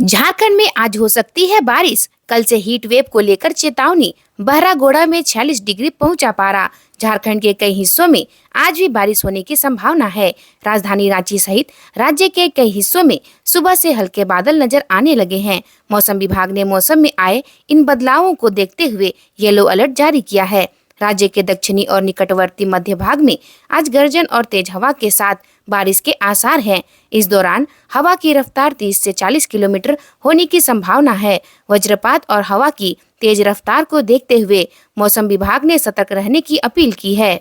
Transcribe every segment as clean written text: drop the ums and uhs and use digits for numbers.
झारखंड में आज हो सकती है बारिश। कल से हीट वेव को लेकर चेतावनी। बहरागोड़ा में 46 डिग्री पहुंचा पारा। झारखंड के कई हिस्सों में आज भी बारिश होने की संभावना है। राजधानी रांची सहित राज्य के कई हिस्सों में सुबह से हल्के बादल नजर आने लगे हैं। मौसम विभाग ने मौसम में आए इन बदलावों को देखते हुए येलो अलर्ट जारी किया है। राज्य के दक्षिणी और निकटवर्ती मध्य भाग में आज गर्जन और तेज हवा के साथ बारिश के आसार हैं। इस दौरान हवा की रफ्तार 30 से 40 किलोमीटर होने की संभावना है। वज्रपात और हवा की तेज रफ्तार को देखते हुए मौसम विभाग ने सतर्क रहने की अपील की है।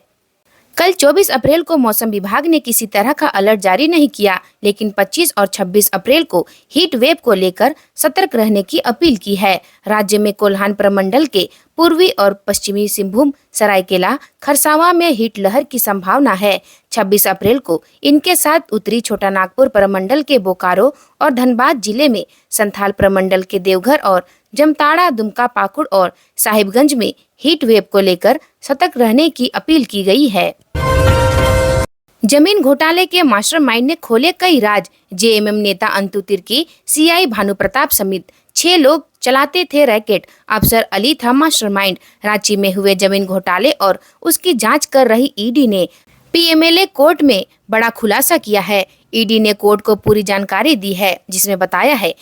कल 24 अप्रैल को मौसम विभाग ने किसी तरह का अलर्ट जारी नहीं किया, लेकिन 25 और 26 अप्रैल को हीट वेव को लेकर सतर्क रहने की अपील की है। राज्य में कोल्हान प्रमंडल के पूर्वी और पश्चिमी सिंहभूम, सरायकेला, खरसावां में हीट लहर की संभावना है। 26 अप्रैल को इनके साथ उत्तरी छोटा नागपुर प्रमंडल के बोकारो और धनबाद जिले में, संथाल प्रमंडल के देवघर और जमताड़ा, दुमका, पाकुड़ और साहिबगंज में हीट वेव को लेकर सतर्क रहने की अपील की गई है। जमीन घोटाले के मास्टरमाइंड ने खोले कई राज। जेएमएम नेता अंतु तिर्की, सीआई भानु प्रताप समेत 6 लोग चलाते थे रैकेट। अफसर अली था मास्टरमाइंड। रांची में हुए जमीन घोटाले और उसकी जांच कर रही ईडी ने पीएमएलए कोर्ट में बड़ा खुलासा किया है। ईडी ने कोर्ट को पूरी जानकारी दी है, जिसमें बताया है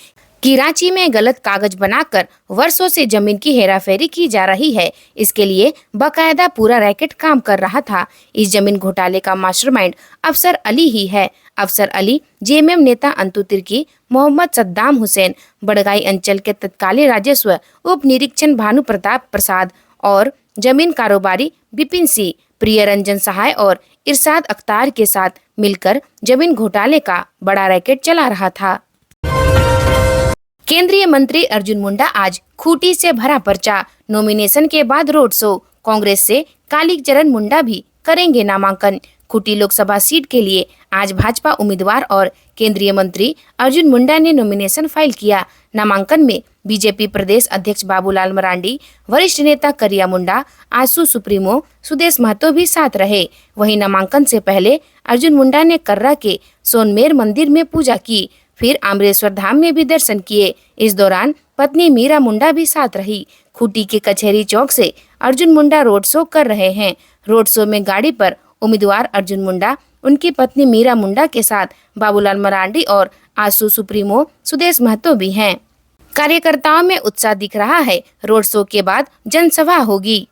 कि रांची में गलत कागज बनाकर वर्षों से जमीन की हेराफेरी की जा रही है। इसके लिए बकायदा पूरा रैकेट काम कर रहा था। इस जमीन घोटाले का मास्टरमाइंड अफसर अली ही है। अफसर अली जेएमएम नेता अंतु तिर्की, मोहम्मद सद्दाम हुसैन, बड़गाई अंचल के तत्कालीन राजस्व उप निरीक्षक भानु प्रताप प्रसाद और जमीन कारोबारी विपिन सिंह, प्रिय रंजन सहाय और इरशाद अख्तार के साथ मिलकर जमीन घोटाले का बड़ा रैकेट चला रहा था। केंद्रीय मंत्री अर्जुन मुंडा आज खूंटी से भरा पर्चा। नॉमिनेशन के बाद रोड शो। कांग्रेस से कालीचरण मुंडा भी करेंगे नामांकन। खूंटी लोकसभा सीट के लिए आज भाजपा उम्मीदवार और केंद्रीय मंत्री अर्जुन मुंडा ने नॉमिनेशन फाइल किया। नामांकन में बीजेपी प्रदेश अध्यक्ष बाबूलाल मरांडी, वरिष्ठ नेता करिया मुंडा, आसू सुप्रीमो सुदेश महतो भी साथ रहे। वहीं नामांकन से पहले अर्जुन मुंडा ने कर्रा के सोनमेर मंदिर में पूजा की, फिर आम्रेश्वर धाम में भी दर्शन किए। इस दौरान पत्नी मीरा मुंडा भी साथ रही। खूंटी के कचहरी चौक से अर्जुन मुंडा रोड शो कर रहे हैं। रोड शो में गाड़ी पर उम्मीदवार अर्जुन मुंडा, उनकी पत्नी मीरा मुंडा के साथ बाबूलाल मरांडी और आसू सुप्रीमो सुदेश महतो भी हैं। कार्यकर्ताओं में उत्साह दिख रहा है। रोड शो के बाद जनसभा होगी।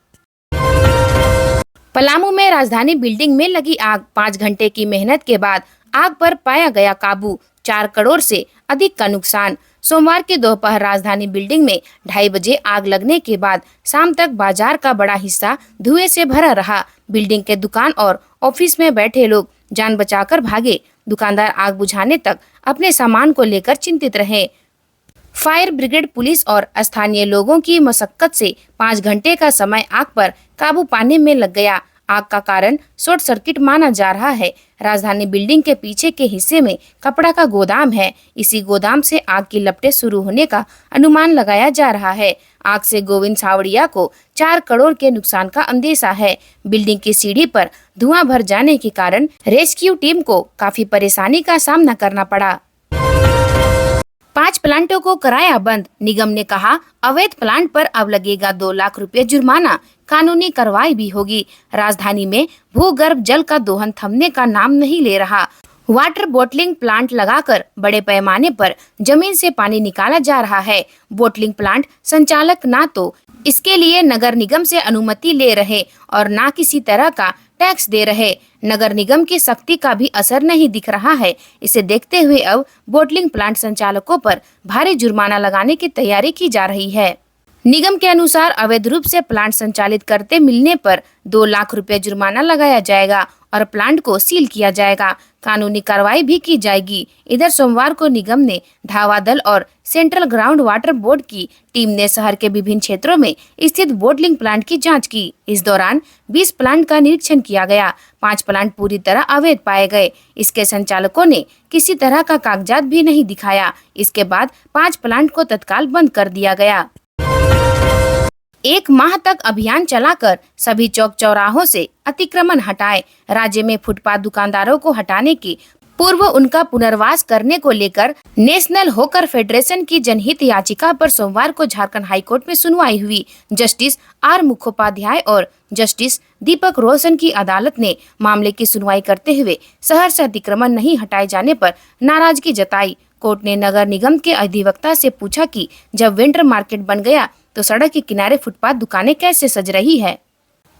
पलामू में राजधानी बिल्डिंग में लगी आग। 5 घंटे की मेहनत के बाद आग पर पाया गया काबू। 4 करोड़ से अधिक का नुकसान। सोमवार के दोपहर राजधानी बिल्डिंग में 2:30 बजे आग लगने के बाद शाम तक बाजार का बड़ा हिस्सा धुएं से भरा रहा। बिल्डिंग के दुकान और ऑफिस में बैठे लोग जान बचाकर भागे। दुकानदार आग बुझाने तक अपने सामान को लेकर चिंतित रहे। फायर ब्रिगेड, पुलिस और स्थानीय लोगों की मशक्कत से 5 घंटे का समय आग पर काबू पाने में लग गया। आग का कारण शॉर्ट सर्किट माना जा रहा है। राजधानी बिल्डिंग के पीछे के हिस्से में कपड़ा का गोदाम है। इसी गोदाम से आग की लपटें शुरू होने का अनुमान लगाया जा रहा है। आग से गोविंद सावड़िया को 4 करोड़ के नुकसान का अंदेशा है। बिल्डिंग की सीढ़ी पर धुआं भर जाने के कारण रेस्क्यू टीम को काफी परेशानी का सामना करना पड़ा। 5 प्लांटों को कराया बंद। निगम ने कहा अवैध प्लांट पर अब लगेगा 2 लाख रुपए जुर्माना। कानूनी कार्रवाई भी होगी। राजधानी में भूगर्भ जल का दोहन थमने का नाम नहीं ले रहा। वाटर बोटलिंग प्लांट लगाकर बड़े पैमाने पर जमीन से पानी निकाला जा रहा है। बोटलिंग प्लांट संचालक ना तो इसके लिए नगर निगम से अनुमति ले रहे और ना किसी तरह का टैक्स दे रहे। नगर निगम की सख्ती का भी असर नहीं दिख रहा है। इसे देखते हुए अब बोटलिंग प्लांट संचालकों पर भारी जुर्माना लगाने की तैयारी की जा रही है। निगम के अनुसार अवैध रूप से प्लांट संचालित करते मिलने पर 2 लाख रुपए जुर्माना लगाया जाएगा और प्लांट को सील किया जाएगा। कानूनी कार्रवाई भी की जाएगी। इधर सोमवार को निगम ने धावा दल और सेंट्रल ग्राउंड वाटर बोर्ड की टीम ने शहर के विभिन्न क्षेत्रों में स्थित बोटलिंग प्लांट की जांच की। इस दौरान 20 प्लांट का निरीक्षण किया गया। 5 प्लांट पूरी तरह अवैध पाए गए। इसके संचालकों ने किसी तरह का कागजात भी नहीं दिखाया। इसके बाद 5 प्लांट को तत्काल बंद कर दिया गया। 1 माह तक अभियान चलाकर सभी चौक चौराहों से अतिक्रमण हटाए। राज्य में फुटपाथ दुकानदारों को हटाने की पूर्व उनका पुनर्वास करने को लेकर नेशनल होकर फेडरेशन की जनहित याचिका पर सोमवार को झारखंड हाईकोर्ट में सुनवाई हुई। जस्टिस आर मुखोपाध्याय और जस्टिस दीपक रोशन की अदालत ने मामले की सुनवाई करते हुए शहर से अतिक्रमण नहीं हटाए जाने पर नाराजगी जताई। कोर्ट ने नगर निगम के अधिवक्ता से पूछा कि जब वेंडर मार्केट बन गया तो सड़क के किनारे फुटपाथ दुकानें कैसे सज रही है।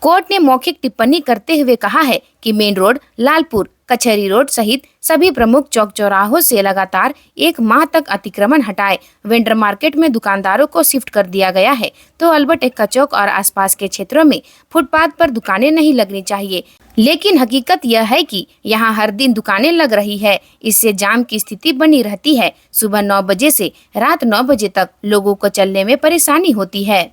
कोर्ट ने मौखिक टिप्पणी करते हुए कहा है कि मेन रोड, लालपुर, कचहरी रोड सहित सभी प्रमुख चौक चौराहों से लगातार 1 माह तक अतिक्रमण हटाए वेंडर मार्केट में दुकानदारों को शिफ्ट कर दिया गया है, तो अल्बर्ट एक्का चौक और आसपास के क्षेत्रों में फुटपाथ पर दुकानें नहीं लगनी चाहिए। लेकिन हकीकत यह है कि यहाँ हर दिन दुकानें लग रही है। इससे जाम की स्थिति बनी रहती है। सुबह 9 बजे से रात 9 बजे तक लोगों को चलने में परेशानी होती है।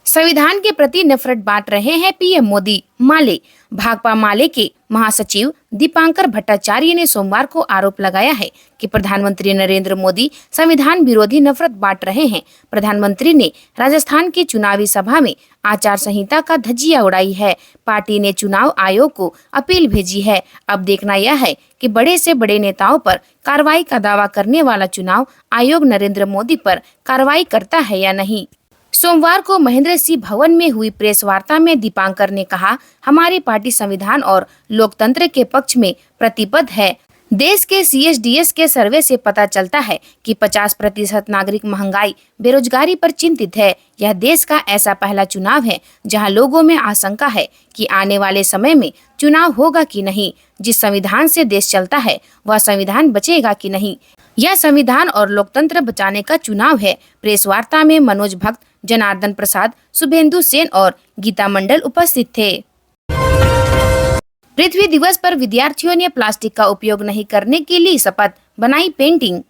संविधान के प्रति नफरत बांट रहे हैं पीएम मोदी। माले भाकपा माले के महासचिव दीपांकर भट्टाचार्य ने सोमवार को आरोप लगाया है कि प्रधानमंत्री नरेंद्र मोदी संविधान विरोधी नफरत बांट रहे हैं। प्रधानमंत्री ने राजस्थान की चुनावी सभा में आचार संहिता का धज्जियां उड़ाई है। पार्टी ने चुनाव आयोग को अपील भेजी है। अब देखना यह है कि बड़े से बड़े नेताओं पर कार्रवाई का दावा करने वाला चुनाव आयोग नरेंद्र मोदी पर कार्रवाई करता है या नहीं। सोमवार को महेंद्र सिंह भवन में हुई प्रेस वार्ता में दीपांकर ने कहा, हमारी पार्टी संविधान और लोकतंत्र के पक्ष में प्रतिबद्ध है। देश के CSDS के सर्वे से पता चलता है कि 50% नागरिक महंगाई, बेरोजगारी पर चिंतित है। यह देश का ऐसा पहला चुनाव है जहां लोगों में आशंका है कि आने वाले समय में चुनाव होगा कि नहीं। जिस संविधान से देश चलता है वह संविधान बचेगा कि नहीं। यह संविधान और लोकतंत्र बचाने का चुनाव है। प्रेस वार्ता में मनोज भक्त, जनार्दन प्रसाद, शुभेंदु सेन और गीता मंडल उपस्थित थे। पृथ्वी दिवस पर विद्यार्थियों ने प्लास्टिक का उपयोग नहीं करने की ली शपथ, बनाई पेंटिंग।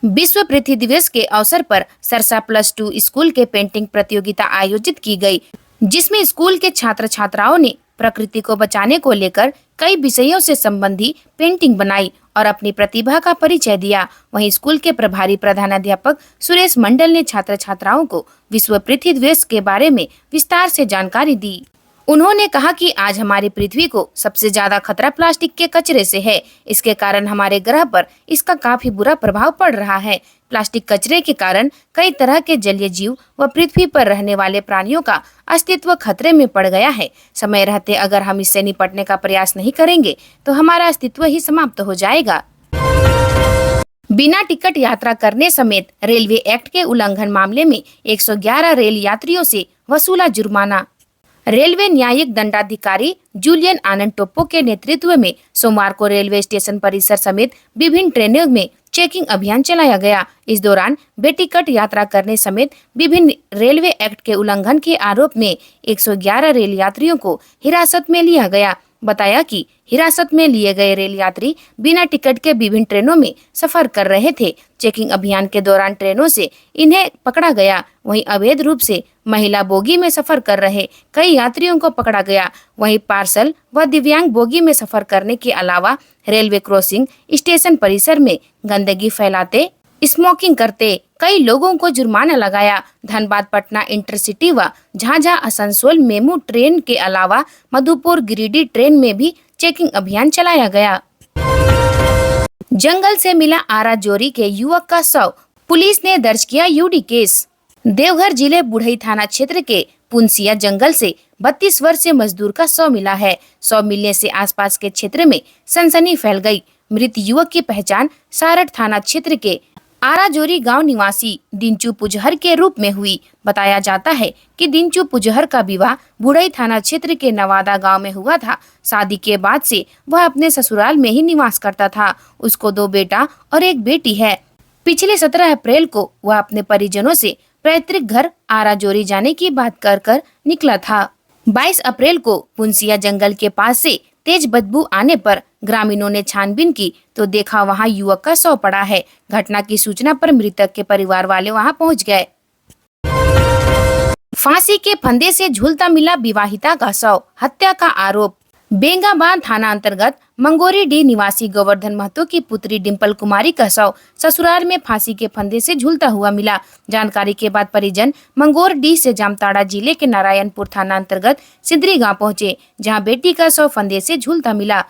विश्व पृथ्वी दिवस के अवसर पर सरसा +2 स्कूल के पेंटिंग प्रतियोगिता आयोजित की गई, जिसमें स्कूल के छात्र छात्राओं ने प्रकृति को बचाने को लेकर कई विषयों से संबंधी पेंटिंग बनाई और अपनी प्रतिभा का परिचय दिया। वहीं स्कूल के प्रभारी प्रधानाध्यापक सुरेश मंडल ने छात्र छात्राओं को विश्व पृथ्वी दिवस के बारे में विस्तार से जानकारी दी। उन्होंने कहा कि आज हमारी पृथ्वी को सबसे ज्यादा खतरा प्लास्टिक के कचरे से है। इसके कारण हमारे ग्रह पर इसका काफी बुरा प्रभाव पड़ रहा है। प्लास्टिक कचरे के कारण कई तरह के जलीय जीव व पृथ्वी पर रहने वाले प्राणियों का अस्तित्व खतरे में पड़ गया है। समय रहते अगर हम इससे निपटने का प्रयास नहीं करेंगे तो हमारा अस्तित्व ही समाप्त हो जाएगा। बिना टिकट यात्रा करने समेत रेलवे एक्ट के उल्लंघन मामले में 111 रेल यात्रियों से वसूला जुर्माना। रेलवे न्यायिक दंडाधिकारी जूलियन आनंद टोप्पो के नेतृत्व में सोमवार को रेलवे स्टेशन परिसर समेत विभिन्न ट्रेनों में चेकिंग अभियान चलाया गया। इस दौरान बेटिकट यात्रा करने समेत विभिन्न रेलवे एक्ट के उल्लंघन के आरोप में 111 रेल यात्रियों को हिरासत में लिया गया। बताया कि हिरासत में लिए गए रेल यात्री बिना टिकट के विभिन्न ट्रेनों में सफर कर रहे थे। चेकिंग अभियान के दौरान ट्रेनों से इन्हें पकड़ा गया। वहीं अवैध रूप से महिला बोगी में सफर कर रहे कई यात्रियों को पकड़ा गया। वहीं पार्सल व दिव्यांग बोगी में सफर करने के अलावा रेलवे क्रॉसिंग स्टेशन परिसर में गंदगी फैलाते, स्मोकिंग करते कई लोगों को जुर्माना लगाया। धनबाद पटना इंटरसिटी व झाझा आसनसोल मेमू ट्रेन के अलावा मधुपुर गिरिडीह ट्रेन में भी चेकिंग अभियान चलाया गया। जंगल से मिला आरा जोरी के युवक का शव, पुलिस ने दर्ज किया यूडी केस। देवघर जिले बुढ़ई थाना क्षेत्र के पुनसिया जंगल से 32 वर्षीय मजदूर का शव मिला है। शव मिलने से आसपास के क्षेत्र में सनसनी फैल गई। मृत युवक की पहचान सारठ थाना क्षेत्र के आराजोरी गांव निवासी दिनचू पुजहर के रूप में हुई। बताया जाता है कि दिनचू पुजहर का विवाह बुढ़ई थाना क्षेत्र के नवादा गांव में हुआ था। शादी के बाद से वह अपने ससुराल में ही निवास करता था। उसको 2 बेटा और 1 बेटी है। पिछले 17 अप्रैल को वह अपने परिजनों से पैतृक घर आराजोरी जाने की बात कर निकला था। 22 अप्रैल को पुनसिया जंगल के पास से तेज बदबू आने पर ग्रामीणों ने छानबीन की तो देखा वहां युवक का शव पड़ा है। घटना की सूचना पर मृतक के परिवार वाले वहां पहुंच गए। फांसी के फंदे से झूलता मिला विवाहिता का शव, हत्या का आरोप। बेंगाबाद थाना अंतर्गत मंगोरीडीह निवासी गोवर्धन महतो की पुत्री डिंपल कुमारी का शव ससुराल में फांसी के फंदे से झूलता हुआ मिला। जानकारी के बाद परिजन मंगोरडीह से जामताड़ा जिले के नारायणपुर थाना अंतर्गत सिंदरी गांव पहुंचे, जहां बेटी का शव फंदे से झूलता मिला।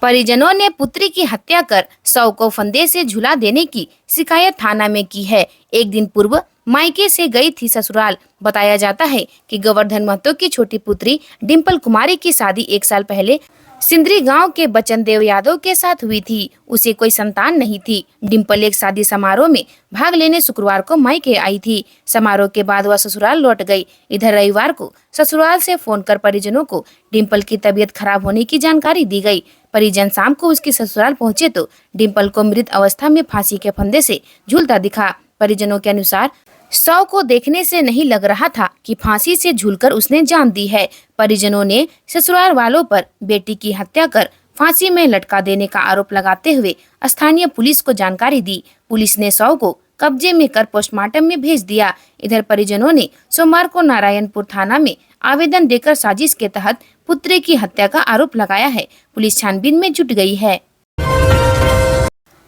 परिजनों ने पुत्री की हत्या कर शव को फंदे से झुला देने की शिकायत थाना में की है। एक दिन पूर्व मायके से गई थी ससुराल। बताया जाता है कि गोवर्धन महतो की छोटी पुत्री डिम्पल कुमारी की शादी 1 साल पहले सिंदरी गांव के बचन देव यादव के साथ हुई थी। उसे कोई संतान नहीं थी। डिम्पल एक शादी समारोह में भाग लेने शुक्रवार को मायके आई थी। समारोह के बाद वह ससुराल लौट गई। इधर रविवार को ससुराल से फोन कर परिजनों को डिम्पल की तबीयत खराब होने की जानकारी दी गई। परिजन शाम को उसके ससुराल पहुंचे तो डिम्पल को मृत अवस्था में फांसी के फंदे से झूलता दिखा। परिजनों के अनुसार शव को देखने से नहीं लग रहा था कि फांसी से झूलकर उसने जान दी है। परिजनों ने ससुराल वालों पर बेटी की हत्या कर फांसी में लटका देने का आरोप लगाते हुए स्थानीय पुलिस को जानकारी दी। पुलिस ने शव को कब्जे में कर पोस्टमार्टम में भेज दिया। इधर परिजनों ने सोमवार को नारायणपुर थाना में आवेदन देकर साजिश के तहत पुत्री की हत्या का आरोप लगाया है। पुलिस छानबीन में जुट गई है।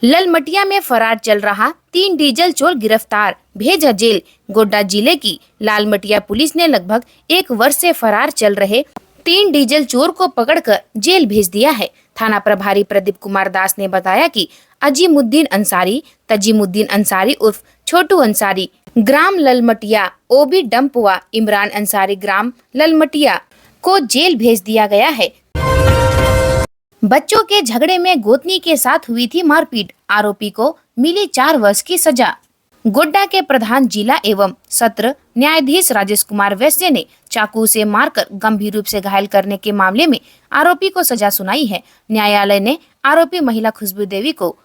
ललमटिया में फरार चल रहा 3 डीजल चोर गिरफ्तार, भेजा जेल। गोड्डा जिले की लालमटिया पुलिस ने लगभग 1 वर्ष से फरार चल रहे 3 डीजल चोर को पकड़कर जेल भेज दिया है। थाना प्रभारी प्रदीप कुमार दास ने बताया कि अजीमुद्दीन अंसारी, तजीमुद्दीन अंसारी उर्फ छोटू अंसारी, ग्राम ललमटिया, ओबी डम्पुआ, इमरान अंसारी, ग्राम ललमटिया को जेल भेज दिया गया है। बच्चों के झगड़े में गोतनी के साथ हुई थी मारपीट, आरोपी को मिली 4 वर्ष की सजा। गोड्डा के प्रधान जिला एवं सत्र न्यायाधीश राजेश कुमार वैश्य ने चाकू से मारकर गंभीर रूप से घायल करने के मामले में आरोपी को सजा सुनाई है। न्यायालय ने आरोपी महिला खुशबू देवी को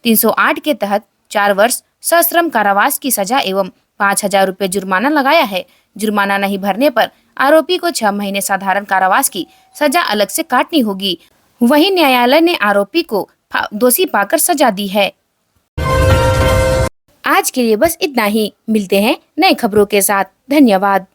308 के तहत 4 वर्ष सश्रम कारावास की सजा एवं 5,000 रुपए जुर्माना लगाया है। जुर्माना नहीं भरने पर आरोपी को 6 महीने साधारण कारावास की सजा अलग से काटनी होगी। वहीं न्यायालय ने आरोपी को दोषी पाकर सजा दी है। आज के लिए बस इतना ही। मिलते हैं नई खबरों के साथ। धन्यवाद।